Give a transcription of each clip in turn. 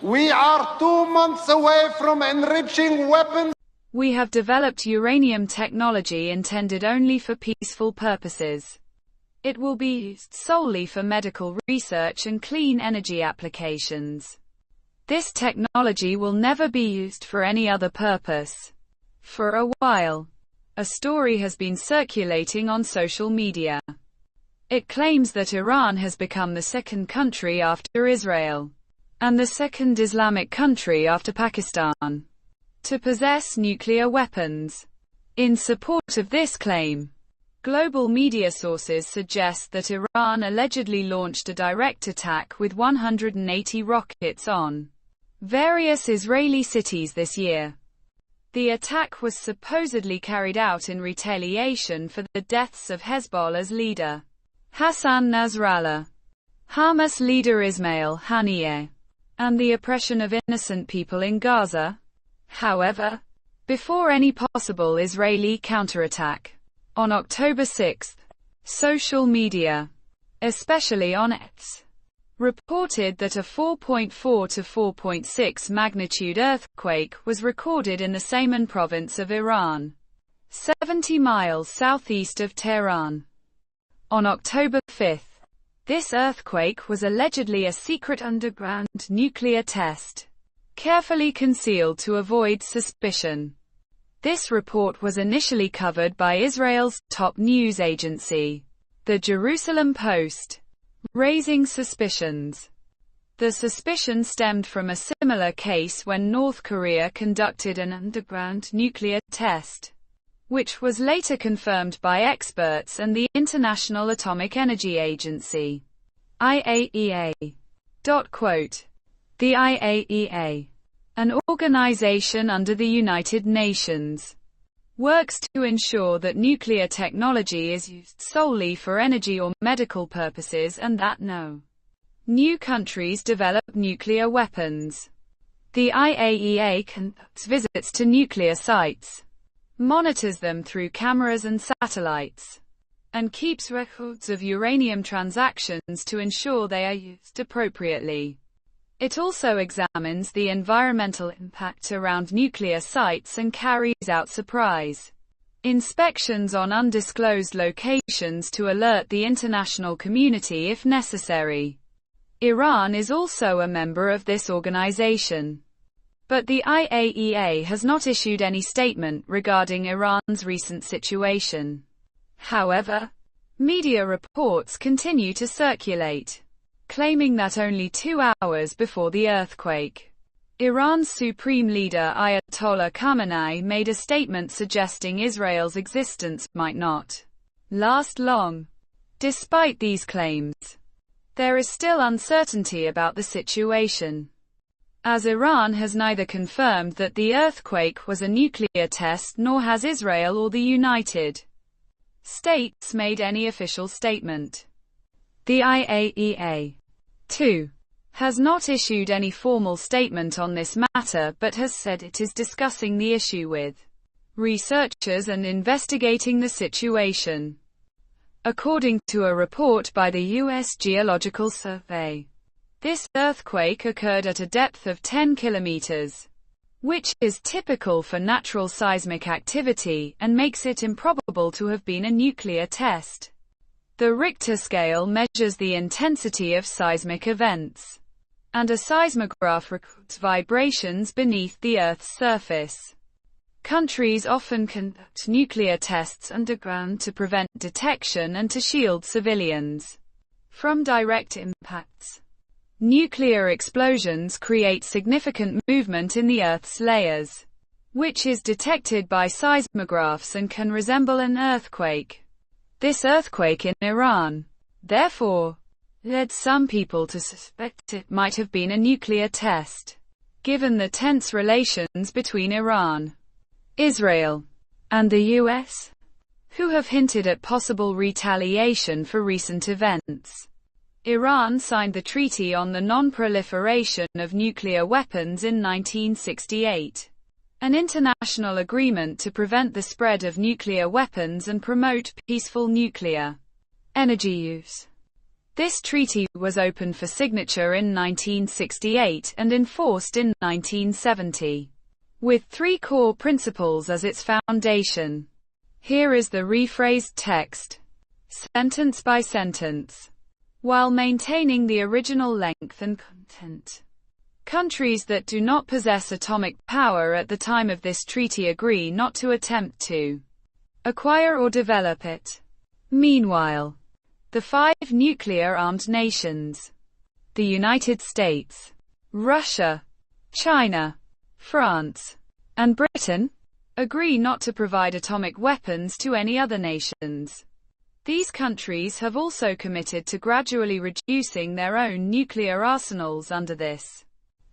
We are 2 months away from enriching weapons. We have developed uranium technology intended only for peaceful purposes. It will be used solely for medical research and clean energy applications. This technology will never be used for any other purpose. For a while, a story has been circulating on social media. It claims that Iran has become the second country after Israel, and the second Islamic country after Pakistan, to possess nuclear weapons. In support of this claim, global media sources suggest that Iran allegedly launched a direct attack with 180 rockets on various Israeli cities this year. The attack was supposedly carried out in retaliation for the deaths of Hezbollah's leader, Hassan Nasrallah, Hamas leader Ismail Haniyeh, and the oppression of innocent people in Gaza. However, before any possible Israeli counterattack, on October 6, social media, especially on X, reported that a 4.4 to 4.6 magnitude earthquake was recorded in the Saman province of Iran, 70 miles southeast of Tehran. On October 5, this earthquake was allegedly a secret underground nuclear test, carefully concealed to avoid suspicion. This report was initially covered by Israel's top news agency, the Jerusalem Post, raising suspicions. The suspicion stemmed from a similar case when North Korea conducted an underground nuclear test, which was later confirmed by experts and the International Atomic Energy Agency, IAEA. Quote, the IAEA, an organization under the United Nations, works to ensure that nuclear technology is used solely for energy or medical purposes and that no new countries develop nuclear weapons. The IAEA conducts visits to nuclear sites, monitors them through cameras and satellites, and keeps records of uranium transactions to ensure they are used appropriately. It also examines the environmental impact around nuclear sites and carries out surprise inspections on undisclosed locations to alert the international community if necessary. Iran is also a member of this organization, but the IAEA has not issued any statement regarding Iran's recent situation. However, media reports continue to circulate, claiming that only 2 hours before the earthquake, Iran's supreme leader Ayatollah Khamenei made a statement suggesting Israel's existence might not last long. Despite these claims, there is still uncertainty about the situation, as Iran has neither confirmed that the earthquake was a nuclear test nor has Israel or the United States made any official statement. The IAEA, too, has not issued any formal statement on this matter but has said it is discussing the issue with researchers and investigating the situation. According to a report by the U.S. Geological Survey, this earthquake occurred at a depth of 10 kilometers, which is typical for natural seismic activity and makes it improbable to have been a nuclear test. The Richter scale measures the intensity of seismic events, and a seismograph records vibrations beneath the Earth's surface. Countries often conduct nuclear tests underground to prevent detection and to shield civilians from direct impacts. Nuclear explosions create significant movement in the Earth's layers, which is detected by seismographs and can resemble an earthquake. This earthquake in Iran, therefore, led some people to suspect it might have been a nuclear test, given the tense relations between Iran, Israel, and the U.S., who have hinted at possible retaliation for recent events. Iran signed the Treaty on the Non-Proliferation of Nuclear Weapons in 1968, an international agreement to prevent the spread of nuclear weapons and promote peaceful nuclear energy use. This treaty was opened for signature in 1968 and enforced in 1970, with three core principles as its foundation. Here is the rephrased text, sentence by sentence, while maintaining the original length and content. Countries that do not possess atomic power at the time of this treaty agree not to attempt to acquire or develop it. Meanwhile, the five nuclear-armed nations, the United States, Russia, China, France, and Britain, agree not to provide atomic weapons to any other nations. These countries have also committed to gradually reducing their own nuclear arsenals under this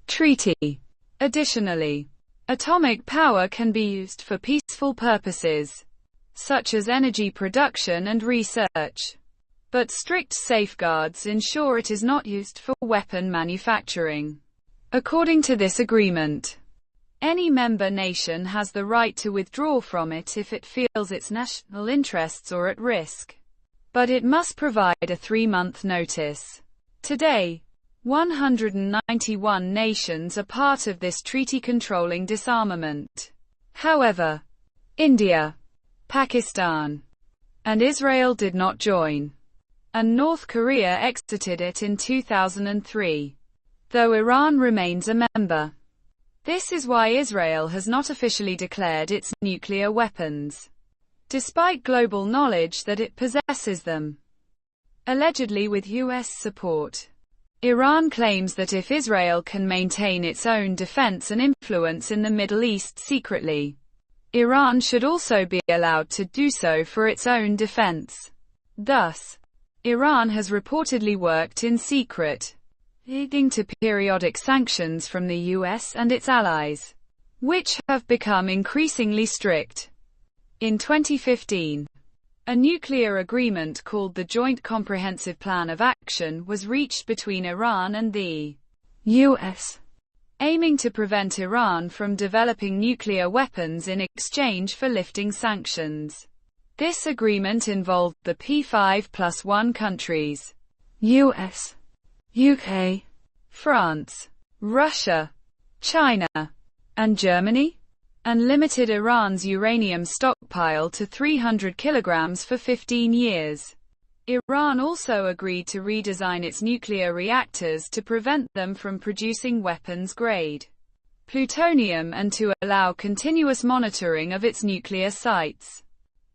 treaty. Additionally, atomic power can be used for peaceful purposes, such as energy production and research. But strict safeguards ensure it is not used for weapon manufacturing. According to this agreement, any member nation has the right to withdraw from it if it feels its national interests are at risk. But it must provide a 3-month notice. Today, 191 nations are part of this treaty controlling disarmament. However, India, Pakistan, and Israel did not join, and North Korea exited it in 2003, though Iran remains a member. This is why Israel has not officially declared its nuclear weapons, despite global knowledge that it possesses them. Allegedly with US support, Iran claims that if Israel can maintain its own defense and influence in the Middle East secretly, Iran should also be allowed to do so for its own defense. Thus, Iran has reportedly worked in secret, leading to periodic sanctions from the US and its allies, which have become increasingly strict. In 2015, a nuclear agreement called the Joint Comprehensive Plan of Action was reached between Iran and the US, aiming to prevent Iran from developing nuclear weapons in exchange for lifting sanctions. This agreement involved the P5+1 countries, US, UK, France, Russia, China, and Germany, and limited Iran's uranium stockpile to 300 kilograms for 15 years. Iran also agreed to redesign its nuclear reactors to prevent them from producing weapons-grade plutonium and to allow continuous monitoring of its nuclear sites.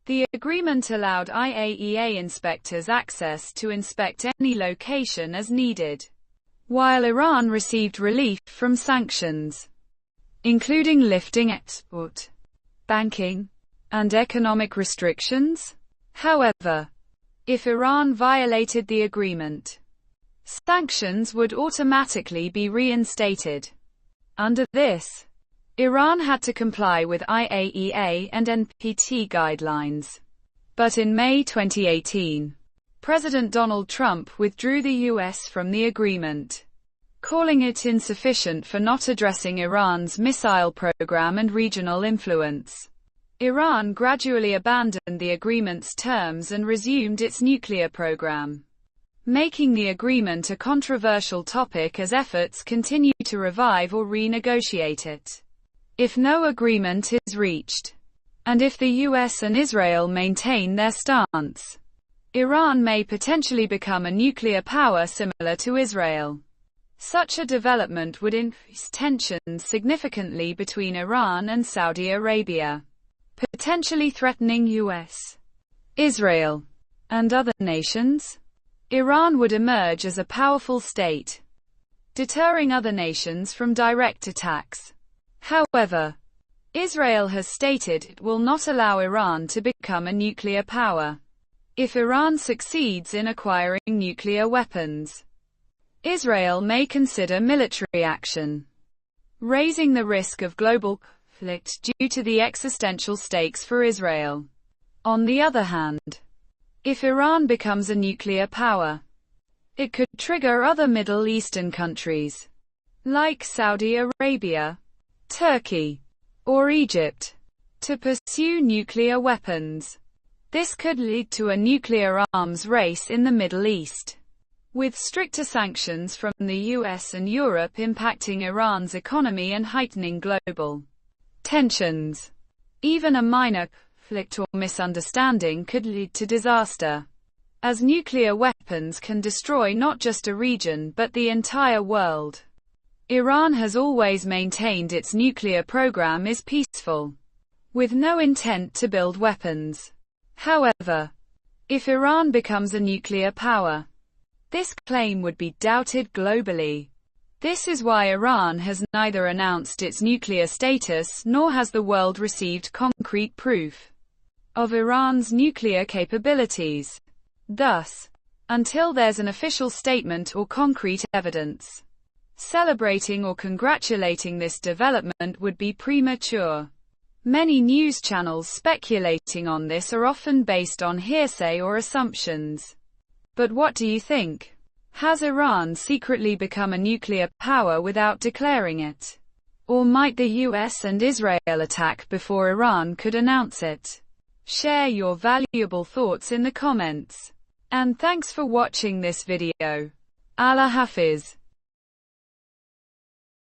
The agreement allowed IAEA inspectors access to inspect any location as needed, while Iran received relief from sanctions, including lifting export, banking, and economic restrictions. However, if Iran violated the agreement, sanctions would automatically be reinstated. Under this, Iran had to comply with IAEA and NPT guidelines. But in May 2018, President Donald Trump withdrew the US from the agreement, calling it insufficient for not addressing Iran's missile program and regional influence. Iran gradually abandoned the agreement's terms and resumed its nuclear program, making the agreement a controversial topic as efforts continue to revive or renegotiate it. If no agreement is reached, and if the US and Israel maintain their stance, Iran may potentially become a nuclear power similar to Israel. Such a development would increase tensions significantly between Iran and Saudi Arabia, potentially threatening US, Israel, and other nations. Iran would emerge as a powerful state, deterring other nations from direct attacks. However, Israel has stated it will not allow Iran to become a nuclear power. If Iran succeeds in acquiring nuclear weapons, Israel may consider military action, raising the risk of global conflict due to the existential stakes for Israel. On the other hand, if Iran becomes a nuclear power, it could trigger other Middle Eastern countries, like Saudi Arabia, Turkey, or Egypt, to pursue nuclear weapons. This could lead to a nuclear arms race in the Middle East. with stricter sanctions from the US and Europe impacting Iran's economy and heightening global tensions. Even a minor conflict or misunderstanding could lead to disaster, as nuclear weapons can destroy not just a region but the entire world. Iran has always maintained its nuclear program is peaceful, with no intent to build weapons. However, if Iran becomes a nuclear power, this claim would be doubted globally. This is why Iran has neither announced its nuclear status nor has the world received concrete proof of Iran's nuclear capabilities. Thus, until there's an official statement or concrete evidence, celebrating or congratulating this development would be premature. Many news channels speculating on this are often based on hearsay or assumptions. But what do you think? Has Iran secretly become a nuclear power without declaring it? Or might the US and Israel attack before Iran could announce it? Share your valuable thoughts in the comments. And thanks for watching this video. Allah Hafiz.